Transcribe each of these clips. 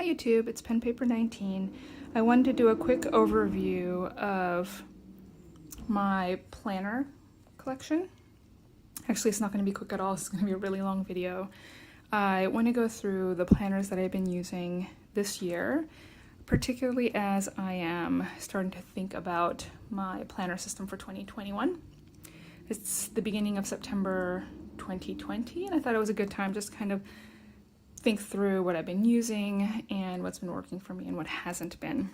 YouTube, it's PenPaper19. I wanted to do a quick overview of my planner collection. Actually, it's not going to be quick at all. It's going to be a really long video. I want to go through the planners that I've been using this year, particularly as I am starting to think about my planner system for 2021. It's the beginning of September 2020, and I thought it was a good time just kind of think through what I've been using and what's been working for me and what hasn't been.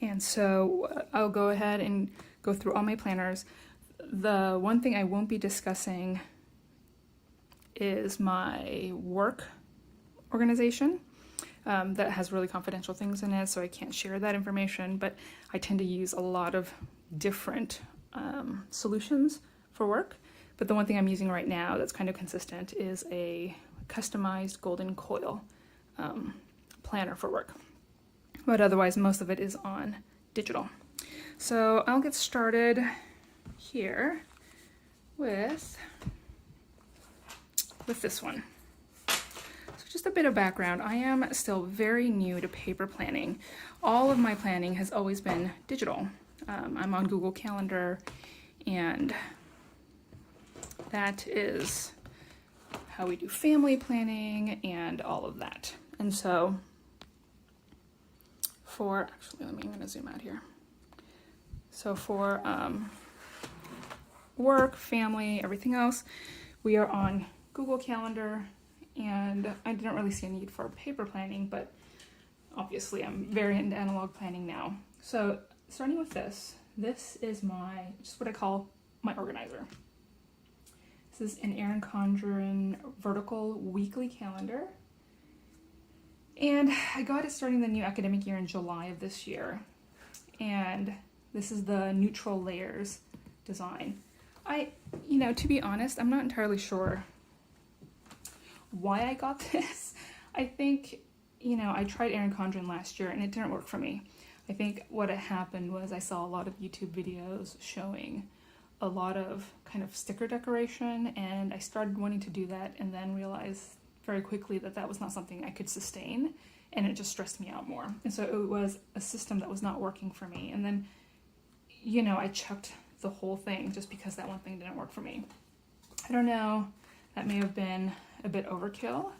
And so I'll go ahead and go through all my planners. The one thing I won't be discussing is my work organization that has really confidential things in it, so I can't share that information, but I tend to use a lot of different solutions for work. But the one thing I'm using right now that's kind of consistent is a customized golden coil planner for work. But otherwise, most of it is on digital. So I'll get started here with this one. So just a bit of background. I am still very new to paper planning. All of my planning has always been digital. I'm on Google Calendar, and that is how we do family planning and all of that. And so I'm going to zoom out here. So for work, family, everything else, we are on Google Calendar, and I didn't really see a need for paper planning, but obviously I'm very into analog planning now. So starting with this is just what I call my organizer. This is an Erin Condren vertical weekly calendar. And I got it starting the new academic year in July of this year. And this is the neutral layers design. To be honest, I'm not entirely sure why I got this. I think, I tried Erin Condren last year and it didn't work for me. I think what had happened was I saw a lot of YouTube videos showing a lot of kind of sticker decoration, and I started wanting to do that and then realized very quickly that that was not something I could sustain, and it just stressed me out more. And so it was a system that was not working for me. And then, I chucked the whole thing just because that one thing didn't work for me. I don't know, that may have been a bit overkill.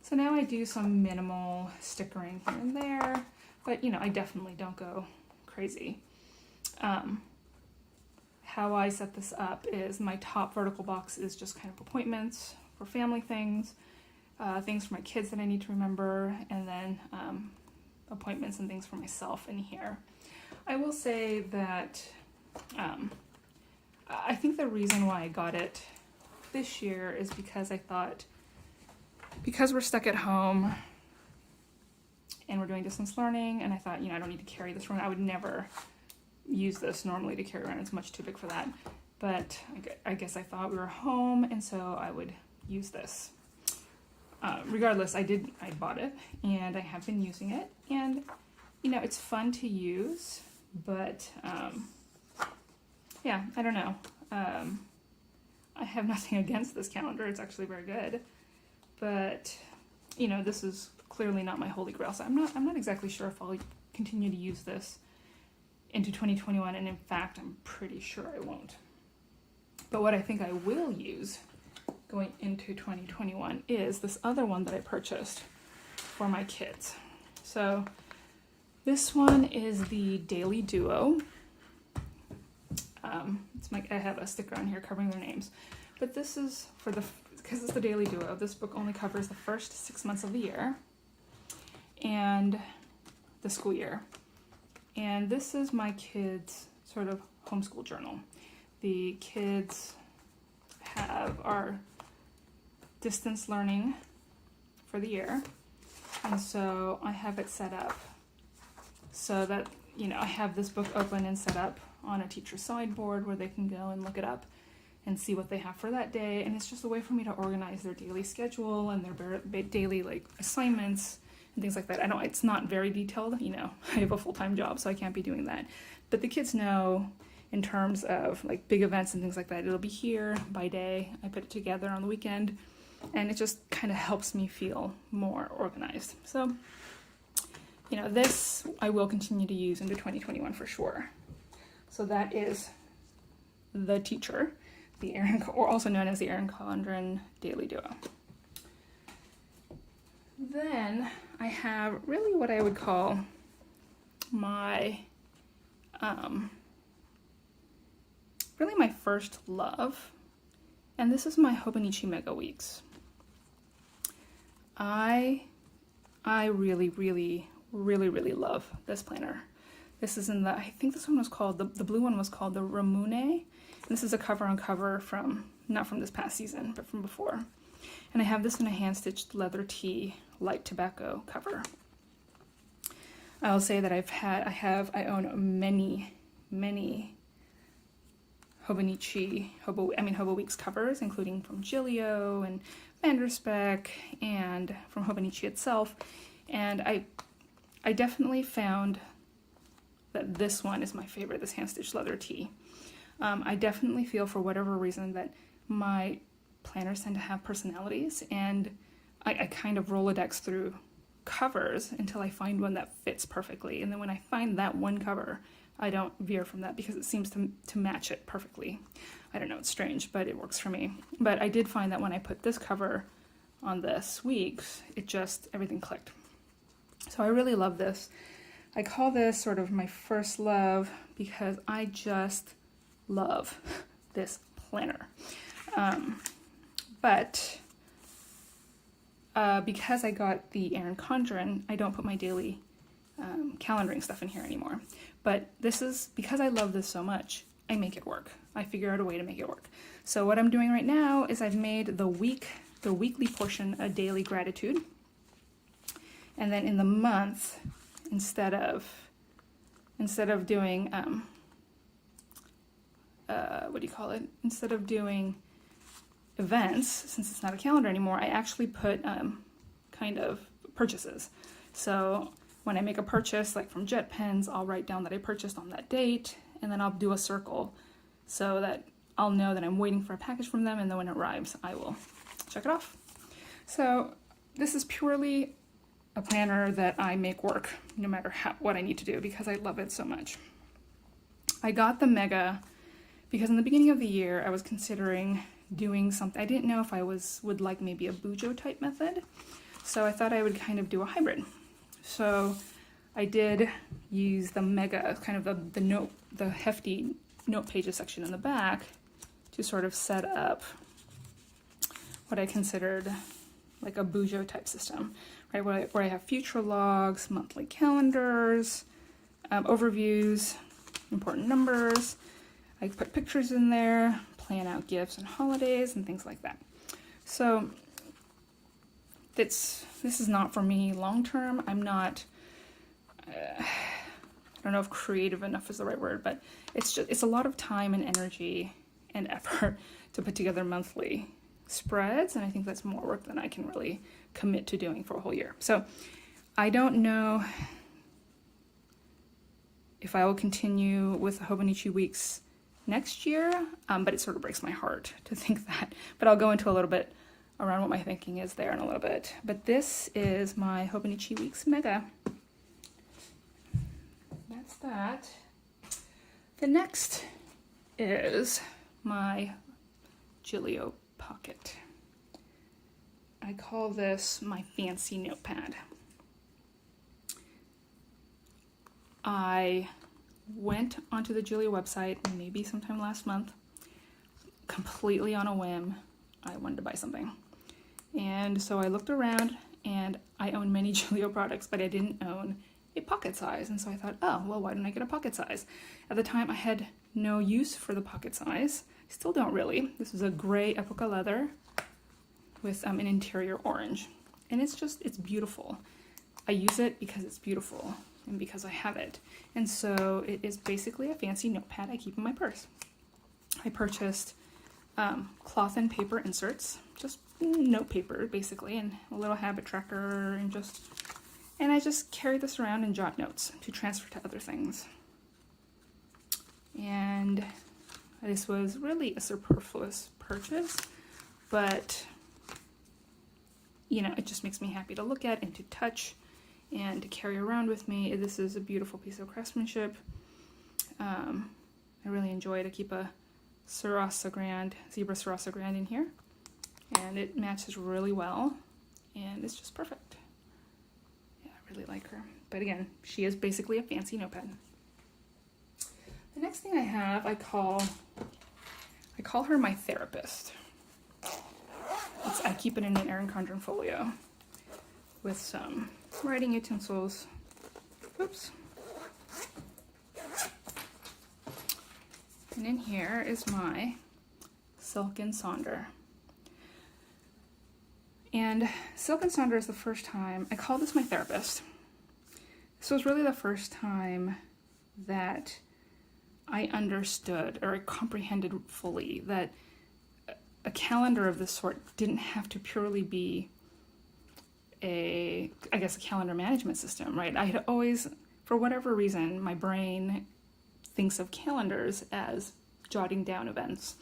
So now I do some minimal stickering here and there, but I definitely don't go crazy. How I set this up is my top vertical box is just kind of appointments for family things, things for my kids that I need to remember, and then appointments and things for myself in here. I will say that I think the reason why I got it this year is because I thought, because we're stuck at home and we're doing distance learning, and I thought, I don't need to carry this around. I would never use this normally to carry around. It's much too big for that. But I guess I thought we were home, and so I would use this. Regardless, I bought it, and I have been using it. And, it's fun to use, but, yeah, I don't know. I have nothing against this calendar. It's actually very good. But, this is clearly not my holy grail. So I'm not exactly sure if I'll continue to use this into 2021, and in fact, I'm pretty sure I won't. But what I think I will use going into 2021 is this other one that I purchased for my kids. So this one is the Daily Duo. I have a sticker on here covering their names, but this is because it's the Daily Duo. This book only covers the first 6 months of the year and the school year. And this is my kids' sort of homeschool journal. The kids are distance learning for the year. And so I have it set up so that, I have this book open and set up on a teacher's sideboard where they can go and look it up and see what they have for that day. And it's just a way for me to organize their daily schedule and their daily assignments and things like that. I know it's not very detailed, I have a full-time job, so I can't be doing that. But the kids know in terms of big events and things like that, it'll be here by day. I put it together on the weekend, and it just kind of helps me feel more organized. So you know, this I will continue to use into 2021 for sure. So that is the Teacher, the Erin, or also known as the Erin Condren Daily Duo. Then I have really what I would call my, really my first love, and this is my Hobonichi Mega Weeks. I really, really, really, really love this planner. This is in the, I think this one was called, the blue one was called the Ramune. And this is a cover on cover from, not from this past season, but from before. And I have this in a hand-stitched leather tee, light tobacco cover. I'll say that I own many Hobonichi, Hobo Weeks covers, including from Gilio and Vanderspec and from Hobonichi itself. And I definitely found that this one is my favorite, this hand-stitched leather tee. I definitely feel, for whatever reason, that my planners tend to have personalities, and I kind of Rolodex through covers until I find one that fits perfectly. And then when I find that one cover, I don't veer from that because it seems to match it perfectly. I don't know, it's strange, but it works for me. But I did find that when I put this cover on this week's, everything clicked. So I really love this. I call this sort of my first love because I just love this planner. But because I got the Erin Condren, I don't put my daily calendaring stuff in here anymore. But this is, because I love this so much, I make it work. I figure out a way to make it work. So what I'm doing right now is I've made the weekly portion a daily gratitude. And then in the month, instead of doing instead of doing events, since it's not a calendar anymore, I actually put kind of purchases. So when I make a purchase, like from Jet Pens, I'll write down that I purchased on that date, and then I'll do a circle so that I'll know that I'm waiting for a package from them, and then when it arrives, I will check it off. So this is purely a planner that I make work no matter what I need to do because I love it so much. I got the Mega because in the beginning of the year I was considering doing something. I didn't know if I would like maybe a Bujo type method, so I thought I would kind of do a hybrid. So I did use the Mega, kind of the hefty note pages section in the back to sort of set up what I considered like a Bujo type system, right? Where I have future logs, monthly calendars, overviews, important numbers. I put pictures in there, plan out gifts and holidays and things like that. So this is not for me long term. I'm not, I don't know if creative enough is the right word, but it's a lot of time and energy and effort to put together monthly spreads, and I think that's more work than I can really commit to doing for a whole year. So I don't know if I will continue with the Hobonichi Weeks next year, but it sort of breaks my heart to think that. But I'll go into a little bit around what my thinking is there in a little bit. But this is my Hobonichi Weeks Mega. That's that. The next is my Gilio Pocket. I call this my fancy notepad. I went onto the Gilio website maybe sometime last month, completely on a whim. I wanted to buy something. And so I looked around, and I own many Gilio products, but I didn't own a pocket size. And so I thought, oh, well, why don't I get a pocket size? At the time, I had no use for the pocket size. I still don't really. This is a gray Epoca leather with an interior orange. And it's beautiful. I use it because it's beautiful and because I have it. And so it is basically a fancy notepad I keep in my purse. I purchased cloth and paper inserts, just note paper basically, and a little habit tracker, and I just carry this around and jot notes to transfer to other things. And this was really a superfluous purchase, but you know, it just makes me happy to look at and to touch, and to carry around with me. This is a beautiful piece of craftsmanship. I really enjoy to keep a zebra Sarasa Grand in here, and it matches really well, and it's just perfect. Yeah, I really like her. But again, she is basically a fancy notepad. The next thing I have, I call her my therapist. I keep it in an Erin Condren folio with some writing utensils. Oops. And in here is my Silken Sonder. And Silken Sonder is the first time, I call this my therapist. This was really the first time that I understood or I comprehended fully that a calendar of this sort didn't have to purely be a calendar management system, right? I had always, for whatever reason, my brain thinks of calendars as jotting down events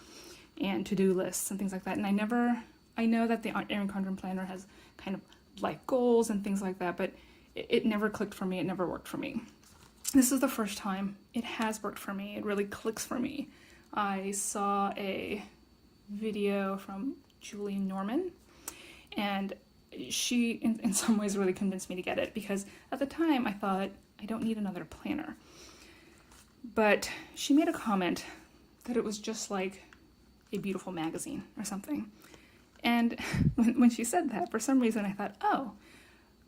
and to-do lists and things like that. And I know that the Erin Condren planner has kind of life goals and things like that, but it never clicked for me. It never worked for me. This is the first time it has worked for me. It really clicks for me. I saw a video from Julie Norman, and she in some ways really convinced me to get it, because at the time I thought, I don't need another planner. But she made a comment that it was just like a beautiful magazine or something. And when she said that, for some reason I thought, oh,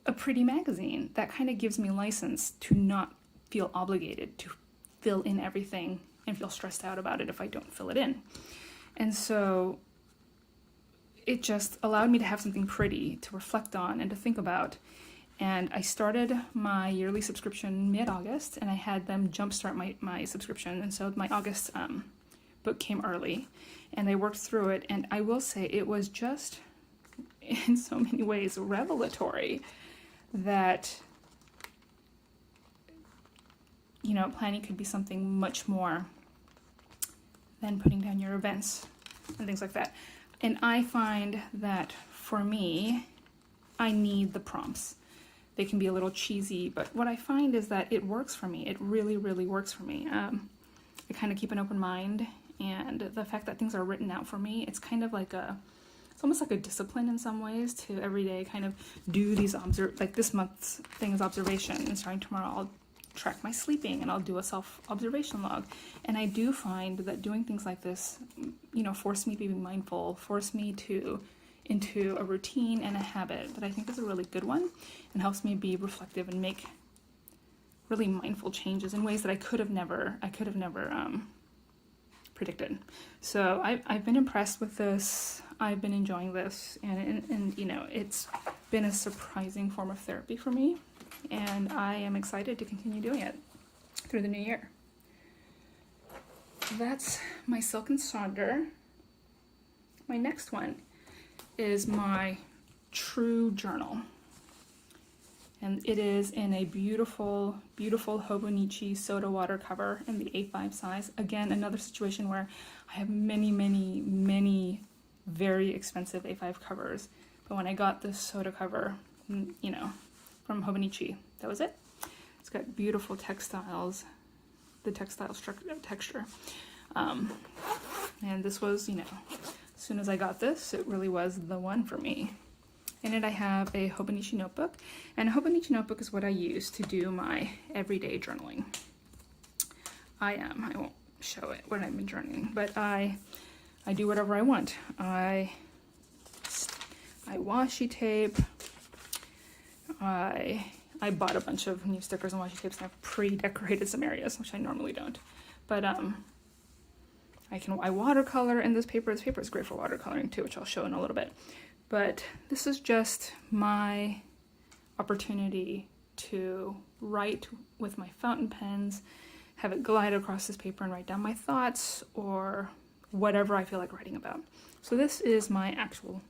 a pretty magazine. That kind of gives me license to not feel obligated to fill in everything and feel stressed out about it if I don't fill it in. And so it just allowed me to have something pretty to reflect on and to think about. And I started my yearly subscription mid-August, and I had them jumpstart my subscription. And so my August book came early, and I worked through it. And I will say it was just, in so many ways, revelatory that, you know, planning could be something much more than putting down your events and things like that. And I find that for me, I need the prompts. They can be a little cheesy, but what I find is that it works for me. It really, really works for me. I kind of keep an open mind, and the fact that things are written out for me, it's kind of like it's almost like a discipline in some ways to every day kind of do these like this month's thing is observation, and starting tomorrow I'll track my sleeping and I'll do a self-observation log. And I do find that doing things like this, you know, force me to be mindful, force me into a routine and a habit that I think is a really good one, and helps me be reflective and make really mindful changes in ways that I could have never predicted. So I've been impressed with this. I've been enjoying this, and you know, it's been a surprising form of therapy for me, and I am excited to continue doing it through the new year. That's my Silken Sonder. My next one is my True Journal. And it is in a beautiful, beautiful Hobonichi soda water cover in the A5 size. Again, another situation where I have many, many, many very expensive A5 covers. But when I got this soda cover, you know, from Hobonichi, that was it. It's got beautiful textiles, the textile texture. And this was, you know, as soon as I got this, it really was the one for me. In it I have a Hobonichi notebook, and a Hobonichi notebook is what I use to do my everyday journaling. I won't show it when I've been journaling, but I do whatever I want. I washi tape. I bought a bunch of new stickers and washi tapes, and I've pre-decorated some areas, which I normally don't. But I watercolor in this paper. This paper is great for watercoloring too, which I'll show in a little bit. But this is just my opportunity to write with my fountain pens, have it glide across this paper and write down my thoughts or whatever I feel like writing about. So this is my actual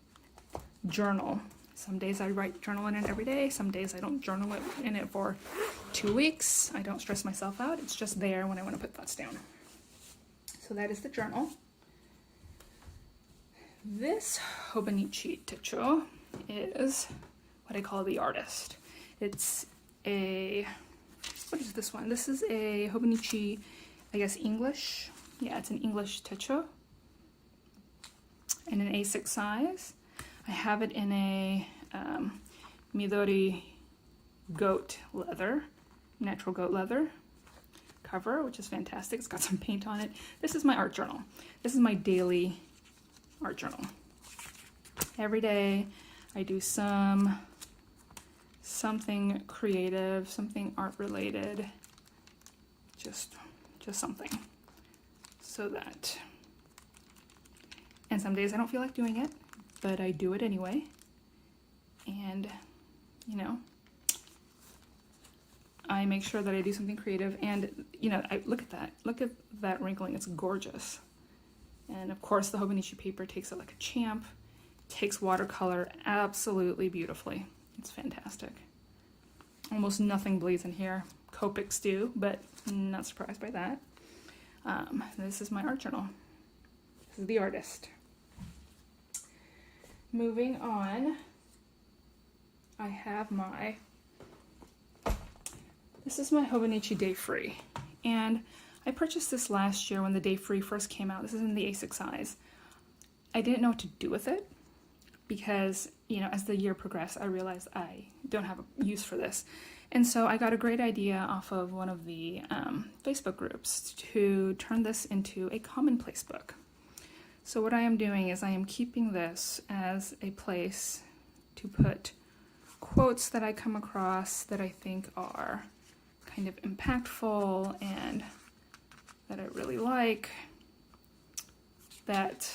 journal. Some days I journal in it every day. Some days I don't journal in it for 2 weeks. I don't stress myself out. It's just there when I want to put thoughts down. So that is the journal. This Hobonichi Techo is what I call the artist. It's what is this one? This is a Hobonichi, I guess English. Yeah, it's an English techo in an A6 size. I have it in a Midori goat leather, natural goat leather cover, which is fantastic. It's got some paint on it. This is my art journal. This is my daily art journal. Every day I do something creative, something art related, just something. So that, and some days I don't feel like doing it, but I do it anyway. And, you know, I make sure that I do something creative. And, you know, look at that wrinkling. It's gorgeous. And of course the Hobonichi paper takes it like a champ, takes watercolor absolutely beautifully. It's fantastic. Almost nothing bleeds in here. Copics do, but not surprised by that. This is my art journal. This is the artist. Moving on, I have this is my Hobonichi Day Free. And I purchased this last year when the Day Free first came out. This is in the A6 size. I didn't know what to do with it because, you know, as the year progressed, I realized I don't have a use for this. And so I got a great idea off of one of the Facebook groups to turn this into a commonplace book. So what I am doing is I am keeping this as a place to put quotes that I come across that I think are kind of impactful and that I really like, that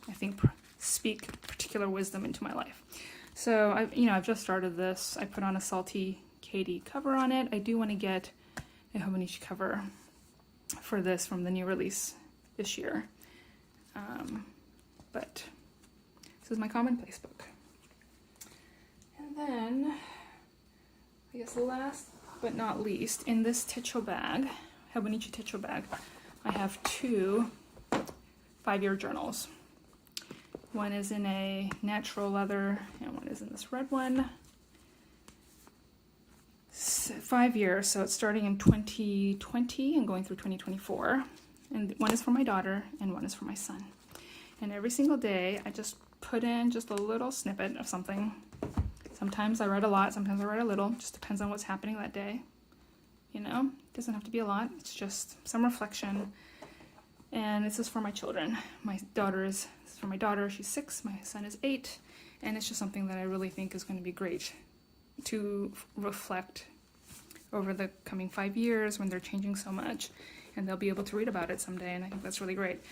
I think speak particular wisdom into my life. So I've just started this. I put on a Salty Katie cover on it. I do want to get a Hobonichi cover for this from the new release this year. But this is my commonplace book. And then, I guess last but not least, in this techo bag, Hobonichi techo bag, I have two FiveYear Journals. One is in a natural leather, and one is in this red one. 5 years, so it's starting in 2020 and going through 2024. And one is for my daughter, and one is for my son. And every single day, I just put in just a little snippet of something. Sometimes I write a lot, sometimes I write a little. Just depends on what's happening that day. You know, it doesn't have to be a lot. It's just some reflection. And this is for my children. This is for my daughter. She's 6. My son is 8. And it's just something that I really think is going to be great to reflect over the coming 5 years when they're changing so much. And they'll be able to read about it someday. And I think that's really great.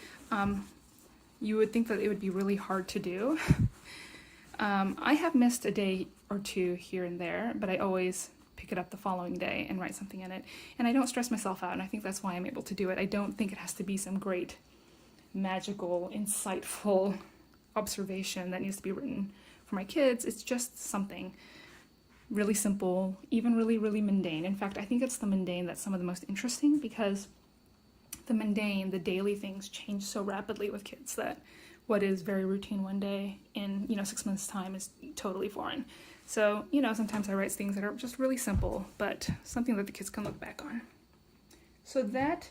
You would think that it would be really hard to do. I have missed a day or two here and there, but I always pick it up the following day and write something in it. And I don't stress myself out, and I think that's why I'm able to do it. I don't think it has to be some great, magical, insightful observation that needs to be written for my kids. It's just something really simple, even really, really mundane. In fact, I think it's the mundane that's some of the most interesting, because the mundane, the daily things change so rapidly with kids that what is very routine one day in 6 months' time is totally foreign. So, sometimes I write things that are just really simple, but something that the kids can look back on. So that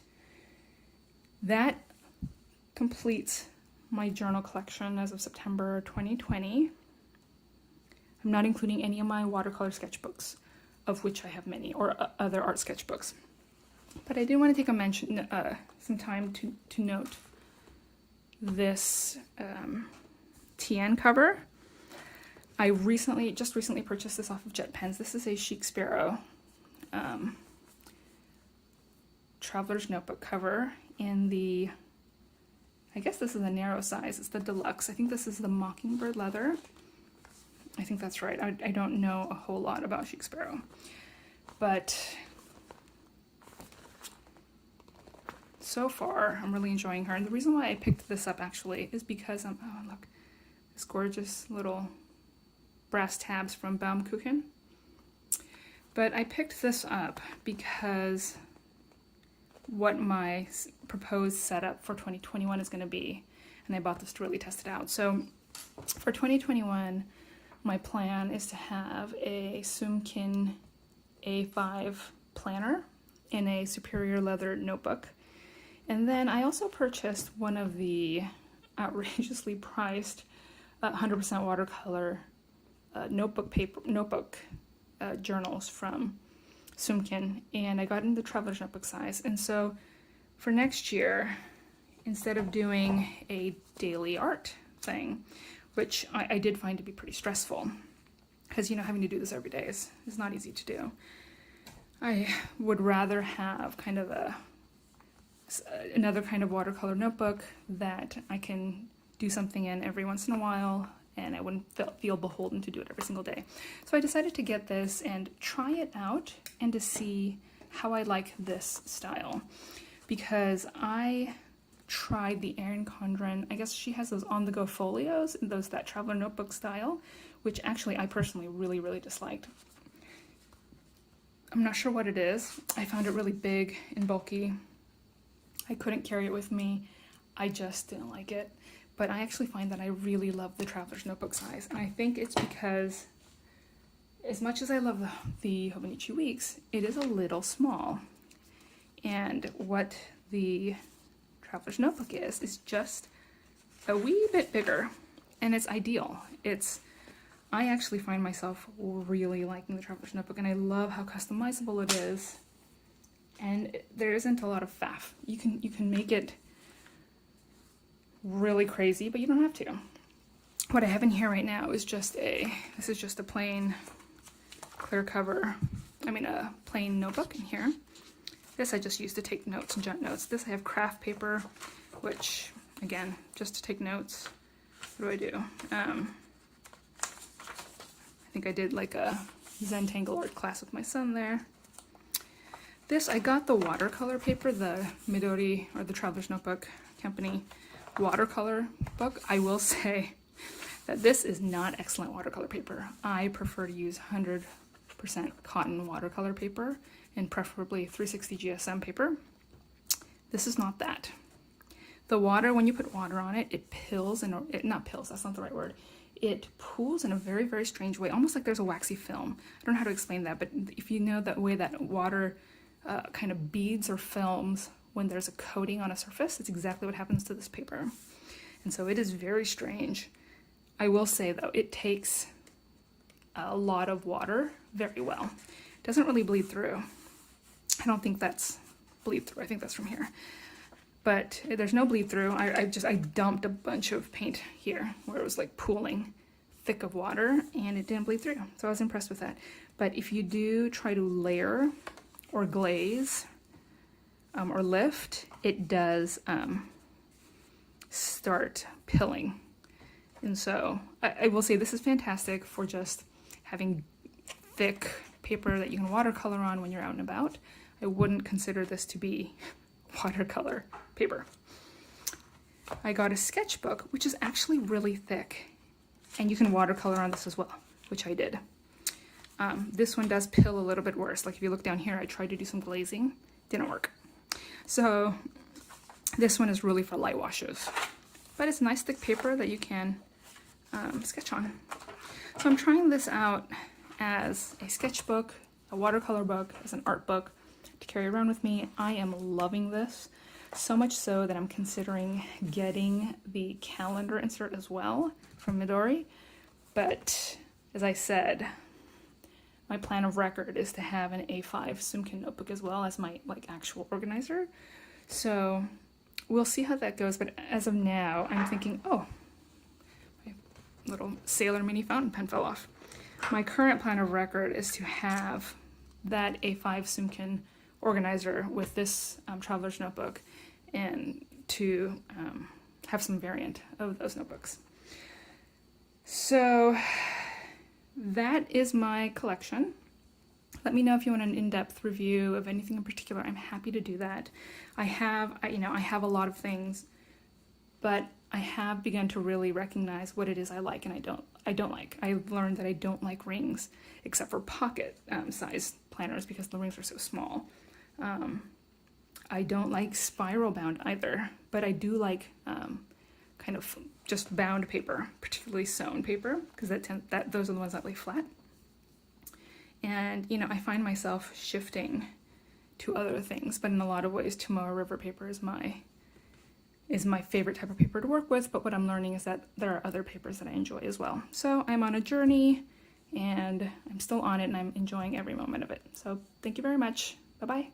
completes my journal collection as of September 2020. I'm not including any of my watercolor sketchbooks, of which I have many, or other art sketchbooks. But I did want to take some time to note this TN cover. I just recently purchased this off of Jet Pens. This is a Chic Sparrow Traveler's Notebook cover in the, I guess this is a narrow size. It's the deluxe. I think this is the Mockingbird leather. I think that's right. I don't know a whole lot about Chic Sparrow, but so far I'm really enjoying her. And the reason why I picked this up actually is because oh look, this gorgeous little brass tabs from Baumkuchen. But I picked this up because what my proposed setup for 2021 is going to be, and I bought this to really test it out. So for 2021, my plan is to have a Sumkin A5 planner in a superior leather notebook. And then I also purchased one of the outrageously priced 100% watercolor notebook journals from Sumkin, and I got in the traveler's notebook size. And so for next year, instead of doing a daily art thing, which I did find to be pretty stressful, because, you know, having to do this every day is not easy to do, I would rather have kind of another kind of watercolor notebook that I can do something in every once in a while, and I wouldn't feel beholden to do it every single day. So I decided to get this and try it out and to see how I like this style, because I tried the Erin Condren, I guess she has those on-the-go folios, that traveler notebook style, which actually I personally really, really disliked. I'm not sure what it is. I found it really big and bulky. I couldn't carry it with me. I just didn't like it. But I actually find that I really love the traveler's notebook size. And I think it's because, as much as I love the Hobonichi Weeks, it is a little small. And what the traveler's notebook is just a wee bit bigger. And it's ideal. I actually find myself really liking the traveler's notebook, and I love how customizable it is. And there isn't a lot of faff. You can make it really crazy, but you don't have to. What I have in here right now is just a plain clear cover, a plain notebook in here. This I just use to take notes and jot notes. This I have craft paper, which, again, just to take notes. What do? I think I did like a Zentangle art class with my son there. This, I got the watercolor paper, the Midori, or the Traveler's Notebook Company watercolor book. I will say that this is not excellent watercolor paper. I prefer to use 100% cotton watercolor paper, and preferably 360 GSM paper. This is not that. The water, when you put water on it, it pills, not pills, that's not the right word. It pools in a very, very strange way, almost like there's a waxy film. I don't know how to explain that, but if you know that way that water kind of beads or films when there's a coating on a surface, it's exactly what happens to this paper. And so it is very strange. I will say though, it takes a lot of water very well. It doesn't really bleed through. I don't think that's bleed through. I think that's from here. But there's no bleed through. I dumped a bunch of paint here where it was like pooling thick of water, and it didn't bleed through. So I was impressed with that. But if you do try to layer or glaze or lift, it does start pilling. And so I will say this is fantastic for just having thick paper that you can watercolor on when you're out and about. I wouldn't consider this to be watercolor paper. I got a sketchbook, which is actually really thick, and you can watercolor on this as well, which I did. This one does pill a little bit worse. Like if you look down here, I tried to do some glazing, didn't work. So this one is really for light washes, but it's nice thick paper that you can sketch on. So I'm trying this out as a sketchbook, a watercolor book, as an art book to carry around with me. I am loving this, so much so that I'm considering getting the calendar insert as well from Midori. But as I said, my plan of record is to have an A5 Sumkin notebook as well as my actual organizer. So we'll see how that goes. But as of now, I'm thinking, oh, my little Sailor Mini fountain pen fell off. My current plan of record is to have that A5 Sumkin organizer with this traveler's notebook, and to have some variant of those notebooks. So that is my collection. Let me know if you want an in-depth review of anything in particular. I'm happy to do that. I have a lot of things, but I have begun to really recognize what it is I like and I don't like. I've learned that I don't like rings, except for pocket size planners, because the rings are so small. I don't like spiral bound either, but I do like kind kind of just bound paper, particularly sewn paper, because those are the ones that lay flat. And, you know, I find myself shifting to other things, but in a lot of ways, Tomorrow River paper is my favorite type of paper to work with, but what I'm learning is that there are other papers that I enjoy as well. So I'm on a journey, and I'm still on it, and I'm enjoying every moment of it. So thank you very much. Bye-bye.